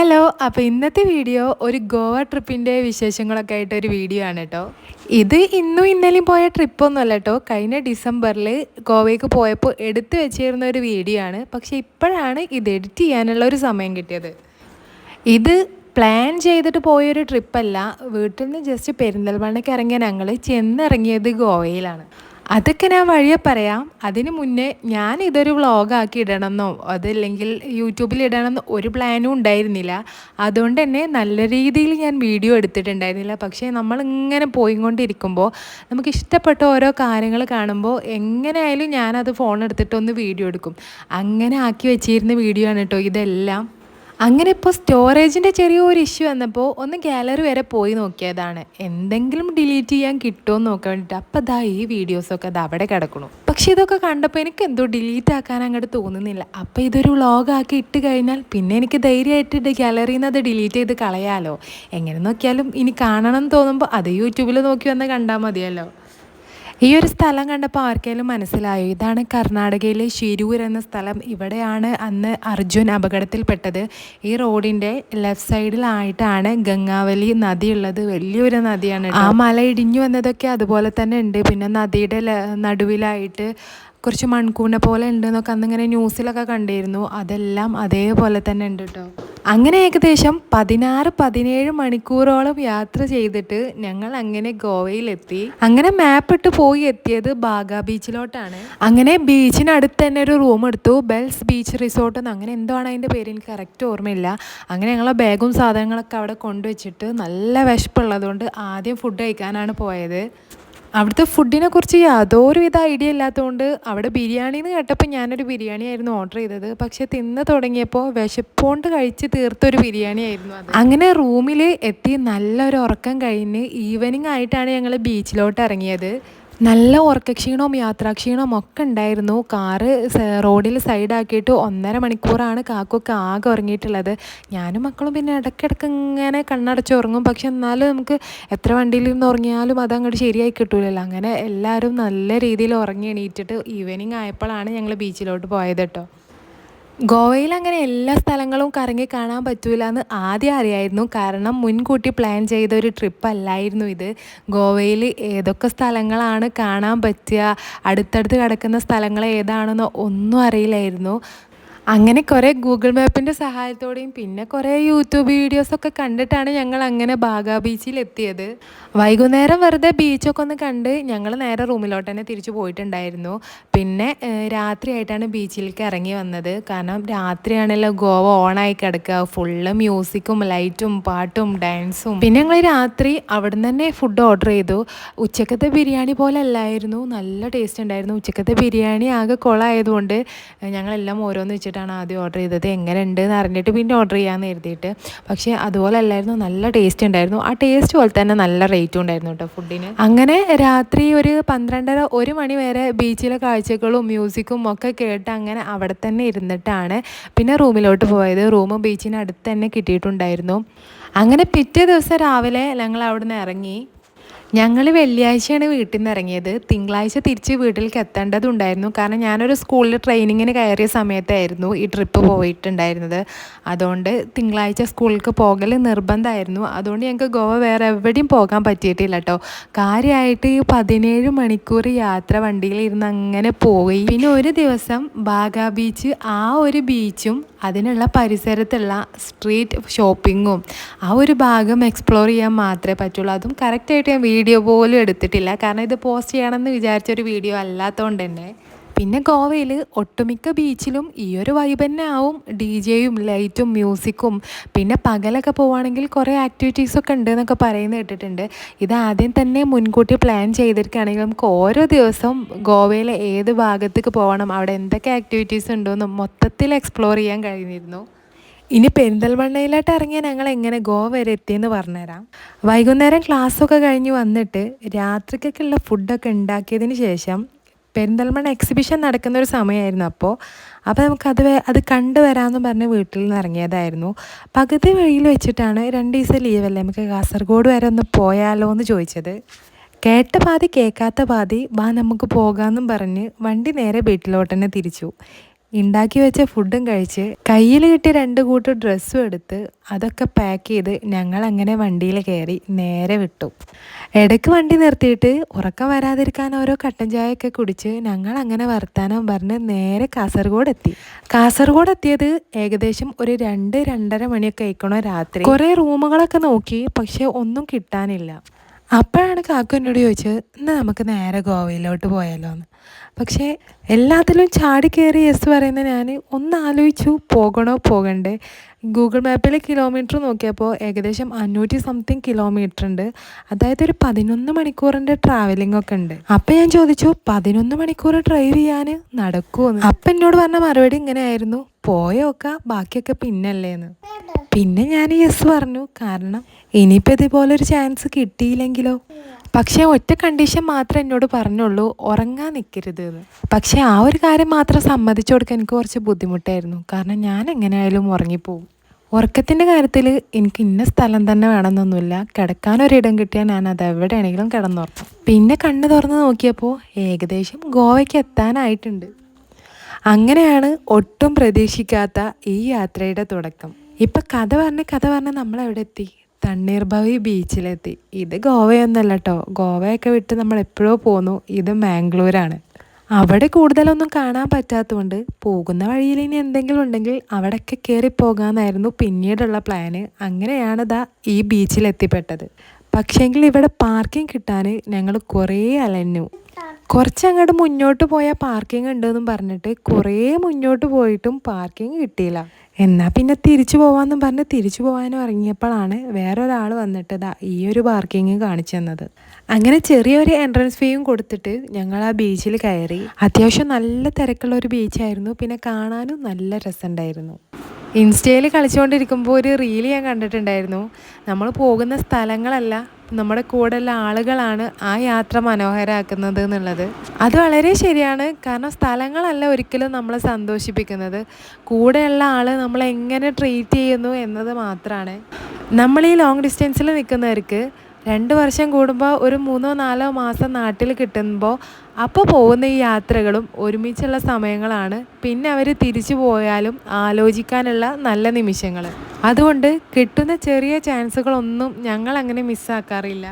Hello, അപ്പോൾ ഇന്നത്തെ video ഒരു ഗോവ ട്രിപ്പിൻ്റെ വിശേഷങ്ങളൊക്കെ ആയിട്ടൊരു വീഡിയോ ആണ് കേട്ടോ. ഇത് ഇന്നും ഇന്നലെയും പോയ ട്രിപ്പൊന്നുമല്ല കേട്ടോ. കഴിഞ്ഞ ഡിസംബറിൽ ഗോവയ്ക്ക് പോയപ്പോൾ എടുത്തു വെച്ചിരുന്ന ഒരു വീഡിയോ ആണ്. പക്ഷേ ഇപ്പോഴാണ് ഇത് എഡിറ്റ് ചെയ്യാനുള്ള ഒരു സമയം കിട്ടിയത്. ഇത് പ്ലാൻ ചെയ്തിട്ട് പോയൊരു ട്രിപ്പല്ല. വീട്ടിൽ നിന്ന് ജസ്റ്റ് പെരിന്തൽമണ്ണയ്ക്ക് ഇറങ്ങിയ ഞങ്ങൾ ചെന്നിറങ്ങിയത് ഗോവയിലാണ്. അതൊക്കെ ഞാൻ വഴിയെ പറയാം. അതിന് മുന്നേ ഞാൻ ഇതൊരു വ്ളോഗാക്കി ഇടണമെന്നോ അതല്ലെങ്കിൽ യൂട്യൂബിൽ ഇടണമെന്നോ ഒരു പ്ലാനും ഉണ്ടായിരുന്നില്ല. അതുകൊണ്ട് തന്നെ നല്ല രീതിയിൽ ഞാൻ വീഡിയോ എടുത്തിട്ടുണ്ടായിരുന്നില്ല. പക്ഷേ നമ്മളിങ്ങനെ പോയിക്കൊണ്ടിരിക്കുമ്പോൾ നമുക്ക് ഇഷ്ടപ്പെട്ട ഓരോ കാര്യങ്ങൾ കാണുമ്പോൾ എങ്ങനെയായാലും ഞാനത് ഫോൺ എടുത്തിട്ടൊന്ന് വീഡിയോ എടുക്കും. അങ്ങനെ ആക്കി വെച്ചിരുന്ന വീഡിയോ ആണ് കേട്ടോ ഇതെല്ലാം. അങ്ങനെ ഇപ്പോൾ സ്റ്റോറേജിൻ്റെ ചെറിയൊരു ഇഷ്യൂ വന്നപ്പോൾ ഒന്ന് ഗാലറി വരെ പോയി നോക്കിയതാണ്, എന്തെങ്കിലും ഡിലീറ്റ് ചെയ്യാൻ കിട്ടുമോ എന്ന് നോക്കാൻ വേണ്ടിയിട്ട്. അപ്പോൾ അതാ ഈ വീഡിയോസൊക്കെ അത് അവിടെ കിടക്കണു. പക്ഷേ ഇതൊക്കെ കണ്ടപ്പോൾ എനിക്ക് എന്തോ ഡിലീറ്റ് ആക്കാൻ അങ്ങോട്ട് തോന്നുന്നില്ല. അപ്പോൾ ഇതൊരു വ്ളോഗാക്കി ഇട്ട് കഴിഞ്ഞാൽ പിന്നെ എനിക്ക് ധൈര്യമായിട്ട് ഗാലറിയിൽ നിന്ന് അത് ഡിലീറ്റ് ചെയ്ത് കളയാമല്ലോ. എങ്ങനെ നോക്കിയാലും ഇനി കാണണം എന്ന് തോന്നുമ്പോൾ അത് യൂട്യൂബിൽ നോക്കി വന്ന് കണ്ടാൽ മതിയല്ലോ. ഈ ഒരു സ്ഥലം കണ്ടപ്പോൾ ആർക്കെങ്കിലും മനസ്സിലായോ? ഇതാണ് കർണാടകയിലെ ഷിരൂർ എന്ന സ്ഥലം. ഇവിടെയാണ് അന്ന് അർജുൻ അപകടത്തിൽപ്പെട്ടത്. ഈ റോഡിൻ്റെ ലെഫ്റ്റ് സൈഡിലായിട്ടാണ് ഗംഗാവലി നദിയുള്ളത്. വലിയൊരു നദിയാണ്. ആ മല ഇടിഞ്ഞു വന്നതൊക്കെ അതുപോലെ തന്നെ ഉണ്ട്. പിന്നെ നദിയുടെ നടുവിലായിട്ട് കുറച്ച് മൺകൂന പോലെ ഉണ്ട് എന്നൊക്കെ അന്നിങ്ങനെ ന്യൂസിലൊക്കെ കണ്ടിരുന്നു. അതെല്ലാം അതേപോലെ തന്നെ ഉണ്ട് കേട്ടോ. അങ്ങനെ ഏകദേശം 16-17 മണിക്കൂറോളം യാത്ര ചെയ്തിട്ട് ഞങ്ങൾ അങ്ങനെ ഗോവയിലെത്തി. അങ്ങനെ മാപ്പ് ഇട്ട് പോയി എത്തിയത് ബാഗ ബീച്ചിലോട്ടാണ്. അങ്ങനെ ബീച്ചിനടുത്ത് തന്നെ ഒരു റൂം എടുത്തു. ബെൽസ് ബീച്ച് റിസോർട്ട് എന്ന് അങ്ങനെ എന്തോ ആണ് അതിൻ്റെ പേര്, എനിക്ക് കറക്റ്റ് ഓർമ്മയില്ല. അങ്ങനെ ഞങ്ങളെ ബാഗും സാധനങ്ങളൊക്കെ അവിടെ കൊണ്ടുവച്ചിട്ട് നല്ല വിശപ്പുള്ളതുകൊണ്ട് ആദ്യം ഫുഡ് കഴിക്കാനാണ് പോയത്. അവിടുത്തെ ഫുഡിനെ കുറിച്ച് യാതൊരുവിധ ഐഡിയ ഇല്ലാത്തതുകൊണ്ട് അവിടെ ബിരിയാണി എന്ന് കേട്ടപ്പോൾ ഞാനൊരു ബിരിയാണി ആയിരുന്നു ഓർഡർ ചെയ്തത്. പക്ഷേ തിന്ന് തുടങ്ങിയപ്പോൾ വിശപ്പോണ്ട് കഴിച്ച് തീർത്തൊരു ബിരിയാണി ആയിരുന്നു അത്. അങ്ങനെ റൂമിൽ എത്തി നല്ലൊരു ഉറക്കം കഴിഞ്ഞ് ഈവനിങ് ആയിട്ടാണ് ഞങ്ങൾ ബീച്ചിലോട്ട് ഇറങ്ങിയത്. നല്ല ഉറക്കക്ഷീണവും യാത്രാക്ഷീണവും ഒക്കെ ഉണ്ടായിരുന്നു. കാറ് റോഡിൽ സൈഡാക്കിയിട്ട് 1.5 മണിക്കൂറാണ് കാക്കൊക്കെ ആകെ ഉറങ്ങിയിട്ടുള്ളത്. ഞാനും മക്കളും പിന്നെ ഇടയ്ക്കിടയ്ക്ക് ഇങ്ങനെ കണ്ണടച്ച് ഉറങ്ങും. പക്ഷെ എന്നാലും നമുക്ക് എത്ര വണ്ടിയിൽ നിന്ന് ഉറങ്ങിയാലും അതങ്ങോട്ട് ശരിയായി കിട്ടൂലല്ലോ. അങ്ങനെ എല്ലാവരും നല്ല രീതിയിൽ ഉറങ്ങി എണീറ്റിട്ട് ഈവനിങ് ആയപ്പോഴാണ് ഞങ്ങൾ ബീച്ചിലോട്ട് പോയത് കേട്ടോ. ഗോവയിൽ അങ്ങനെ എല്ലാ സ്ഥലങ്ങളും കറങ്ങി കാണാൻ പറ്റൂല എന്ന് ആദ്യം അറിയായിരുന്നു. കാരണം മുൻകൂട്ടി പ്ലാൻ ചെയ്ത ഒരു ട്രിപ്പ് അല്ലായിരുന്നു ഇത്. ഗോവയിൽ ഏതൊക്കെ സ്ഥലങ്ങളാണ് കാണാൻ പറ്റുക, അടുത്തടുത്ത് കിടക്കുന്ന സ്ഥലങ്ങൾ ഏതാണെന്നോ ഒന്നും അറിയില്ലായിരുന്നു. അങ്ങനെ കുറേ ഗൂഗിൾ മാപ്പിൻ്റെ സഹായത്തോടെയും പിന്നെ കുറേ യൂട്യൂബ് വീഡിയോസൊക്കെ കണ്ടിട്ടാണ് ഞങ്ങൾ അങ്ങനെ ബാഗ ബീച്ചിലെത്തിയത്. വൈകുന്നേരം വെറുതെ ബീച്ചൊക്കെ ഒന്ന് കണ്ട് ഞങ്ങൾ നേരെ റൂമിലോട്ട് തന്നെ തിരിച്ചു പോയിട്ടുണ്ടായിരുന്നു. പിന്നെ രാത്രിയായിട്ടാണ് ബീച്ചിലേക്ക് ഇറങ്ങി വന്നത്. കാരണം രാത്രിയാണല്ലോ ഗോവ ഓണായി കിടക്കുക. ഫുള്ള് മ്യൂസിക്കും ലൈറ്റും പാട്ടും ഡാൻസും. പിന്നെ ഞങ്ങൾ രാത്രി അവിടെ നിന്ന് തന്നെ ഫുഡ് ഓർഡർ ചെയ്തു. ഉച്ചക്കത്തെ ബിരിയാണി പോലെ അല്ലായിരുന്നു, നല്ല ടേസ്റ്റ് ഉണ്ടായിരുന്നു. ഉച്ചക്കത്തെ ബിരിയാണി ആകെ കുളമായതുകൊണ്ട് ഞങ്ങളെല്ലാം ഓരോന്ന് വെച്ചിട്ടാണ് ആദ്യം ഓർഡർ ചെയ്തത്. എങ്ങനെ ഉണ്ടെന്ന് അറിഞ്ഞിട്ട് പിന്നെ ഓർഡർ ചെയ്യാമെന്ന് കരുതിയിട്ട്. പക്ഷേ അതുപോലെ അല്ലായിരുന്നു, നല്ല ടേസ്റ്റ് ഉണ്ടായിരുന്നു. ആ ടേസ്റ്റ് പോലെ തന്നെ നല്ല റേറ്റും ഉണ്ടായിരുന്നു കേട്ടോ ഫുഡിന്. അങ്ങനെ രാത്രി ഒരു 12-1 മണി വരെ ബീച്ചിലെ കാഴ്ചകളും മ്യൂസിക്കും ഒക്കെ കേട്ട് അങ്ങനെ അവിടെ തന്നെ ഇരുന്നിട്ടാണ് പിന്നെ റൂമിലോട്ട് പോയത്. റൂം ബീച്ചിന് അടുത്ത് തന്നെ കിട്ടിയിട്ടുണ്ടായിരുന്നു. അങ്ങനെ പിറ്റേ ദിവസം രാവിലെ ഞങ്ങൾ അവിടെ നിന്ന് ഇറങ്ങി. ഞങ്ങൾ വെള്ളിയാഴ്ചയാണ് വീട്ടിൽ നിന്ന് ഇറങ്ങിയത്. തിങ്കളാഴ്ച തിരിച്ച് വീട്ടിലേക്ക് എത്തേണ്ടതുണ്ടായിരുന്നു. കാരണം ഞാനൊരു സ്കൂളിൽ ട്രെയിനിങ്ങിന് കയറിയ സമയത്തായിരുന്നു ഈ ട്രിപ്പ് പോയിട്ടുണ്ടായിരുന്നത്. അതുകൊണ്ട് തിങ്കളാഴ്ച സ്കൂളിലേക്ക് പോകൽ നിർബന്ധമായിരുന്നു. അതുകൊണ്ട് ഞങ്ങൾക്ക് ഗോവ വേറെ എവിടെയും പോകാൻ പറ്റിയിട്ടില്ല കേട്ടോ. കാര്യമായിട്ട് ഈ 17 മണിക്കൂർ യാത്ര വണ്ടിയിൽ ഇരുന്ന് അങ്ങനെ പോയി. പിന്നെ ഒരു ദിവസം ബാഗ ബീച്ച്, ആ ഒരു ബീച്ചും അതിനുള്ള പരിസരത്തുള്ള സ്ട്രീറ്റ് ഷോപ്പിങ്ങും ആ ഒരു ഭാഗം എക്സ്പ്ലോർ ചെയ്യാൻ മാത്രമേ പറ്റുള്ളൂ. അതും കറക്റ്റായിട്ട് ഞാൻ വീഡിയോ പോലും എടുത്തിട്ടില്ല. കാരണം ഇത് പോസ്റ്റ് ചെയ്യണമെന്ന് വിചാരിച്ചൊരു വീഡിയോ അല്ലാത്തതുകൊണ്ട് തന്നെ. പിന്നെ ഗോവയിൽ ഒട്ടുമിക്ക ബീച്ചിലും ഈ ഒരു വൈബ് തന്നെ ആവും. DJ-യും ലൈറ്റും മ്യൂസിക്കും. പിന്നെ പകലൊക്കെ പോവുകയാണെങ്കിൽ കുറേ ആക്ടിവിറ്റീസൊക്കെ ഉണ്ട് എന്നൊക്കെ പറയുന്നത് കേട്ടിട്ടുണ്ട്. ഇത് ആദ്യം തന്നെ മുൻകൂട്ടി പ്ലാൻ ചെയ്തിരിക്കുകയാണെങ്കിൽ നമുക്ക് ഓരോ ദിവസവും ഗോവയിലെ ഏത് ഭാഗത്തേക്ക് പോകണം, അവിടെ എന്തൊക്കെ ആക്ടിവിറ്റീസ് ഉണ്ടോയെന്നും മൊത്തത്തിൽ എക്സ്പ്ലോർ ചെയ്യാൻ കഴിഞ്ഞിരുന്നു. ഇനി പെരിന്തൽമണ്ണയിലോട്ട് ഇറങ്ങിയ ഞങ്ങൾ എങ്ങനെ ഗോവ വരെ എത്തിയെന്ന് പറഞ്ഞുതരാം. വൈകുന്നേരം ക്ലാസ്സൊക്കെ കഴിഞ്ഞ് വന്നിട്ട് രാത്രിക്കൊക്കെയുള്ള ഫുഡൊക്കെ ഉണ്ടാക്കിയതിന് ശേഷം പെരിന്തൽമണ്ണ എക്സിബിഷൻ നടക്കുന്നൊരു സമയമായിരുന്നു. അപ്പോൾ അത് കണ്ടുവരാമെന്ന് പറഞ്ഞ് വീട്ടിൽ നിന്ന് ഇറങ്ങിയതായിരുന്നു. പകുതി വഴിയിൽ വെച്ചിട്ടാണ് 2 ദിവസം ലീവല്ലേ, നമുക്ക് കാസർഗോഡ് വരെ ഒന്ന് പോയാലോ എന്ന് ചോദിച്ചത്. കേട്ട പാതി കേൾക്കാത്ത പാതി നമുക്ക് പോകാമെന്നും പറഞ്ഞ് വണ്ടി നേരെ വീട്ടിലോട്ട് തന്നെ തിരിച്ചു. ഉണ്ടാക്കി വെച്ച ഫുഡും കഴിച്ച് കയ്യിൽ കിട്ടിയ 2 കൂട്ട് ഡ്രസ്സും എടുത്ത് അതൊക്കെ പാക്ക് ചെയ്ത് ഞങ്ങൾ അങ്ങനെ വണ്ടിയിൽ കയറി നേരെ വിട്ടു. ഇടയ്ക്ക് വണ്ടി നിർത്തിയിട്ട് ഉറക്കം വരാതിരിക്കാൻ ഓരോ കട്ടൻ ചായയൊക്കെ കുടിച്ച് ഞങ്ങൾ അങ്ങനെ വർത്താനം പറഞ്ഞ് നേരെ കാസർഗോഡ് എത്തി. കാസർഗോഡ് എത്തിയത് ഏകദേശം ഒരു 2-2:30 മണിയൊക്കെ ആയിക്കണോ രാത്രി. കുറേ റൂമുകളൊക്കെ നോക്കി, പക്ഷെ ഒന്നും കിട്ടാനില്ല. അപ്പോഴാണ് കാക്കു എന്നോട് ചോദിച്ചത്, എന്നാൽ നമുക്ക് നേരെ ഗോവയിലോട്ട് പോയാലോ എന്ന്. പക്ഷേ എല്ലാത്തിലും ചാടി കയറി യെസ് പറയുന്ന ഞാൻ ഒന്ന് ആലോചിച്ചു, പോകണോ പോകണ്ടേ. ഗൂഗിൾ മാപ്പിൽ കിലോമീറ്റർ നോക്കിയപ്പോൾ ഏകദേശം 500 സംതിങ് കിലോമീറ്റർ ഉണ്ട്. അതായത് ഒരു 11 മണിക്കൂറിൻ്റെ ട്രാവലിംഗ് ഒക്കെ ഉണ്ട്. അപ്പം ഞാൻ ചോദിച്ചു, 11 മണിക്കൂർ ഡ്രൈവ് ചെയ്യാൻ നടക്കുമെന്ന്. അപ്പം എന്നോട് പറഞ്ഞ മറുപടി ഇങ്ങനെയായിരുന്നു, പോയോക്ക, ബാക്കിയൊക്കെ പിന്നല്ലേന്ന്. പിന്നെ ഞാൻ യെസ് പറഞ്ഞു. കാരണം ഇനിയിപ്പോൾ ഇതുപോലൊരു ചാൻസ് കിട്ടിയില്ലെങ്കിലോ. പക്ഷേ ഒറ്റ കണ്ടീഷൻ മാത്രമേ എന്നോട് പറഞ്ഞുള്ളൂ, ഉറങ്ങാൻ നിൽക്കരുത് എന്ന്. പക്ഷേ ആ ഒരു കാര്യം മാത്രം സമ്മതിച്ചു കൊടുക്കാൻ എനിക്ക് കുറച്ച് ബുദ്ധിമുട്ടായിരുന്നു. കാരണം ഞാൻ എങ്ങനെയായാലും ഉറങ്ങിപ്പോവും. ഉറക്കത്തിൻ്റെ കാര്യത്തിൽ എനിക്ക് ഇന്ന സ്ഥലം തന്നെ വേണമെന്നൊന്നുമില്ല. കിടക്കാനൊരിടം കിട്ടിയാൽ ഞാൻ അത് എവിടെയാണെങ്കിലും കിടന്നുറങ്ങും. പിന്നെ കണ്ണ് തുറന്ന് നോക്കിയപ്പോൾ ഏകദേശം ഗോവയ്ക്ക് എത്താനായിട്ടുണ്ട്. അങ്ങനെയാണ് ഒട്ടും പ്രതീക്ഷിക്കാത്ത ഈ യാത്രയുടെ തുടക്കം. ഇപ്പം കഥ പറഞ്ഞ് നമ്മളെവിടെ എത്തി? തണ്ണീർബാവി ബീച്ചിലെത്തി. ഇത് ഗോവയൊന്നല്ല കേട്ടോ, ഗോവയൊക്കെ വിട്ട് നമ്മൾ എപ്പോഴോ പോന്നു. ഇത് മാംഗ്ലൂരാണ്. അവിടെ കൂടുതലൊന്നും കാണാൻ പറ്റാത്തതുകൊണ്ട് പോകുന്ന വഴിയിൽ ഇനി എന്തെങ്കിലും ഉണ്ടെങ്കിൽ അവിടെയൊക്കെ കയറി പോകാമെന്നായിരുന്നു പിന്നീടുള്ള പ്ലാന്. അങ്ങനെയാണ് ഈ ബീച്ചിലെത്തിപ്പെട്ടത്. പക്ഷേങ്കിൽ ഇവിടെ പാർക്കിംഗ് കിട്ടാൻ ഞങ്ങൾ കുറേ അലഞ്ഞു. കുറച്ചങ്ങോട്ട് മുന്നോട്ട് പോയാൽ പാർക്കിംഗ് ഉണ്ടെന്നും പറഞ്ഞിട്ട് കുറേ മുന്നോട്ട് പോയിട്ടും പാർക്കിംഗ് കിട്ടിയില്ല. എന്നാൽ പിന്നെ തിരിച്ചു പോകാമെന്നും പറഞ്ഞ് തിരിച്ചു പോകാനും ഇറങ്ങിയപ്പോഴാണ് വേറൊരാൾ വന്നിട്ട് ഈ ഒരു പാർക്കിംഗ് കാണിച്ചു തന്നത്. അങ്ങനെ ചെറിയൊരു എൻട്രൻസ് ഫീയും കൊടുത്തിട്ട് ഞങ്ങൾ ആ ബീച്ചിൽ കയറി. അത്യാവശ്യം നല്ല തിരക്കുള്ള ഒരു ബീച്ചായിരുന്നു. പിന്നെ കാണാനും നല്ല രസമുണ്ടായിരുന്നു. ഇൻസ്റ്റയിൽ കളിച്ചുകൊണ്ടിരിക്കുമ്പോൾ ഒരു റീൽ ഞാൻ കണ്ടിട്ടുണ്ടായിരുന്നു. നമ്മൾ പോകുന്ന സ്ഥലങ്ങളല്ല, നമ്മുടെ കൂടെയുള്ള ആളുകളാണ് ആ യാത്ര മനോഹരമാക്കുന്നത് എന്നുള്ളത്. അത് വളരെ ശരിയാണ്. കാരണം സ്ഥലങ്ങളല്ല ഒരിക്കലും നമ്മളെ സന്തോഷിപ്പിക്കുന്നത്, കൂടെയുള്ള ആൾ നമ്മളെ എങ്ങനെ ട്രീറ്റ് ചെയ്യുന്നു എന്നത് മാത്രമാണ്. നമ്മൾ ഈ ലോങ് ഡിസ്റ്റൻസിൽ നിൽക്കുന്നവർക്ക് 2 വർഷം കൂടുമ്പോൾ ഒരു 3-4 മാസം നാട്ടിൽ കിട്ടുമ്പോൾ അപ്പോൾ പോകുന്ന ഈ യാത്രകളും ഒരുമിച്ചുള്ള സമയങ്ങളാണ് പിന്നെ അവർ തിരിച്ചു പോയാലും ആലോചിക്കാനുള്ള നല്ല നിമിഷങ്ങൾ. അതുകൊണ്ട് കിട്ടുന്ന ചെറിയ ചാൻസുകളൊന്നും ഞങ്ങൾ അങ്ങനെ മിസ്സാക്കാറില്ല.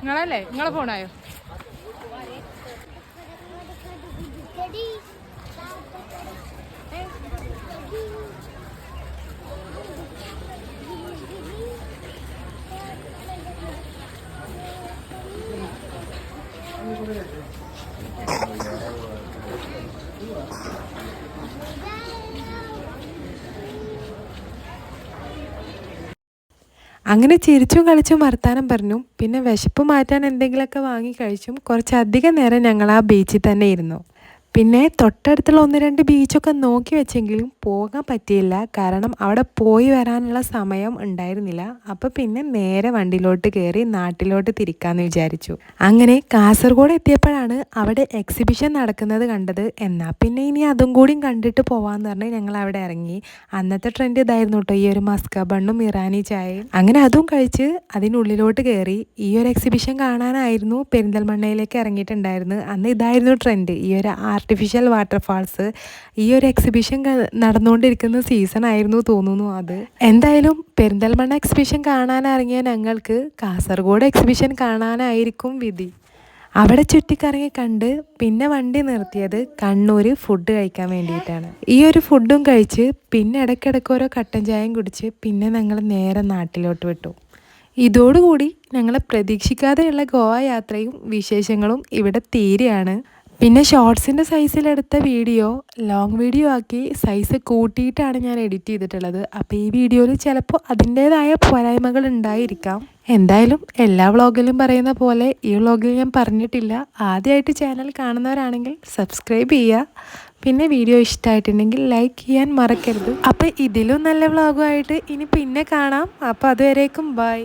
നിങ്ങളല്ലേ, നിങ്ങളെ ഫോണായോ? അങ്ങനെ ചിരിച്ചും കളിച്ചും വർത്താനം പറഞ്ഞു. പിന്നെ വിശപ്പ് മാറ്റാൻ എന്തെങ്കിലുമൊക്കെ വാങ്ങി കഴിച്ചും കുറച്ചധികം നേരം ഞങ്ങൾ ആ ബീച്ചിൽ തന്നെ ഇരുന്നു. പിന്നെ തൊട്ടടുത്തുള്ള 1-2 ബീച്ചൊക്കെ നോക്കി വെച്ചെങ്കിലും പോകാൻ പറ്റിയില്ല. കാരണം അവിടെ പോയി വരാനുള്ള സമയം ഉണ്ടായിരുന്നില്ല. അപ്പോൾ പിന്നെ നേരെ വണ്ടിയിലോട്ട് കയറി നാട്ടിലോട്ട് തിരിക്കാമെന്ന് വിചാരിച്ചു. അങ്ങനെ കാസർഗോഡ് എത്തിയപ്പോഴാണ് അവിടെ എക്സിബിഷൻ നടക്കുന്നത് കണ്ടത്. എന്നാൽ പിന്നെ ഇനി അതും കൂടി കണ്ടിട്ട് പോവാമെന്ന് പറഞ്ഞ് ഞങ്ങൾ അവിടെ ഇറങ്ങി. അന്നത്തെ ട്രെൻഡ് ഇതായിരുന്നു കേട്ടോ, ഈ ഒരു മസ്ക ബണ്ണും ഇറാനി ചായയും. അങ്ങനെ അതും കഴിച്ച് അതിനുള്ളിലോട്ട് കയറി. ഈ ഒരു എക്സിബിഷൻ കാണാനായിരുന്നു പെരിന്തൽമണ്ണയിലേക്ക് ഇറങ്ങിയിട്ടുണ്ടായിരുന്നു. അന്ന് ഇതായിരുന്നു ട്രെൻഡ്, ഈ ഒരു ആർട്ടിഫിഷ്യൽ വാട്ടർഫാൾസ്. ഈ ഒരു എക്സിബിഷൻ നടന്നുകൊണ്ടിരിക്കുന്ന സീസൺ ആയിരുന്നു തോന്നുന്നു അത്. എന്തായാലും പെരിന്തൽമണ്ണ എക്സിബിഷൻ കാണാനിറങ്ങിയ ഞങ്ങൾക്ക് കാസർഗോഡ് എക്സിബിഷൻ കാണാനായിരിക്കും വിധി. അവിടെ ചുറ്റിക്കറങ്ങി കണ്ട് പിന്നെ വണ്ടി നിർത്തിയത് കണ്ണൂർ ഫുഡ് കഴിക്കാൻ വേണ്ടിയിട്ടാണ്. ഈ ഒരു ഫുഡും കഴിച്ച് പിന്നെ ഇടയ്ക്കിടയ്ക്ക് ഓരോ കട്ടൻ ചായയും കുടിച്ച് പിന്നെ ഞങ്ങൾ നേരെ നാട്ടിലോട്ട് വിട്ടു. ഇതോടുകൂടി ഞങ്ങൾ പ്രതീക്ഷിക്കാതെയുള്ള ഗോവ യാത്രയും വിശേഷങ്ങളും ഇവിടെ തീരെയാണ്. പിന്നെ ഷോർട്സിൻ്റെ സൈസിലെടുത്ത വീഡിയോ ലോങ് വീഡിയോ ആക്കി സൈസ് കൂട്ടിയിട്ടാണ് ഞാൻ എഡിറ്റ് ചെയ്തിട്ടുള്ളത്. അപ്പോൾ ഈ വീഡിയോയിൽ ചിലപ്പോൾ അതിൻ്റേതായ പോരായ്മകൾ ഉണ്ടായിരിക്കാം. എന്തായാലും എല്ലാ വ്ളോഗിലും പറയുന്ന പോലെ ഈ വ്ളോഗിൽ ഞാൻ പറഞ്ഞിട്ടില്ല. ആദ്യമായിട്ട് ചാനൽ കാണുന്നവരാണെങ്കിൽ സബ്സ്ക്രൈബ് ചെയ്യുക. പിന്നെ വീഡിയോ ഇഷ്ടമായിട്ടുണ്ടെങ്കിൽ ലൈക്ക് ചെയ്യാൻ മറക്കരുത്. അപ്പോൾ ഇതിലും നല്ല വ്ളോഗുമായിട്ട് ഇനി പിന്നെ കാണാം. അപ്പോൾ അതുവരേക്കും ബൈ.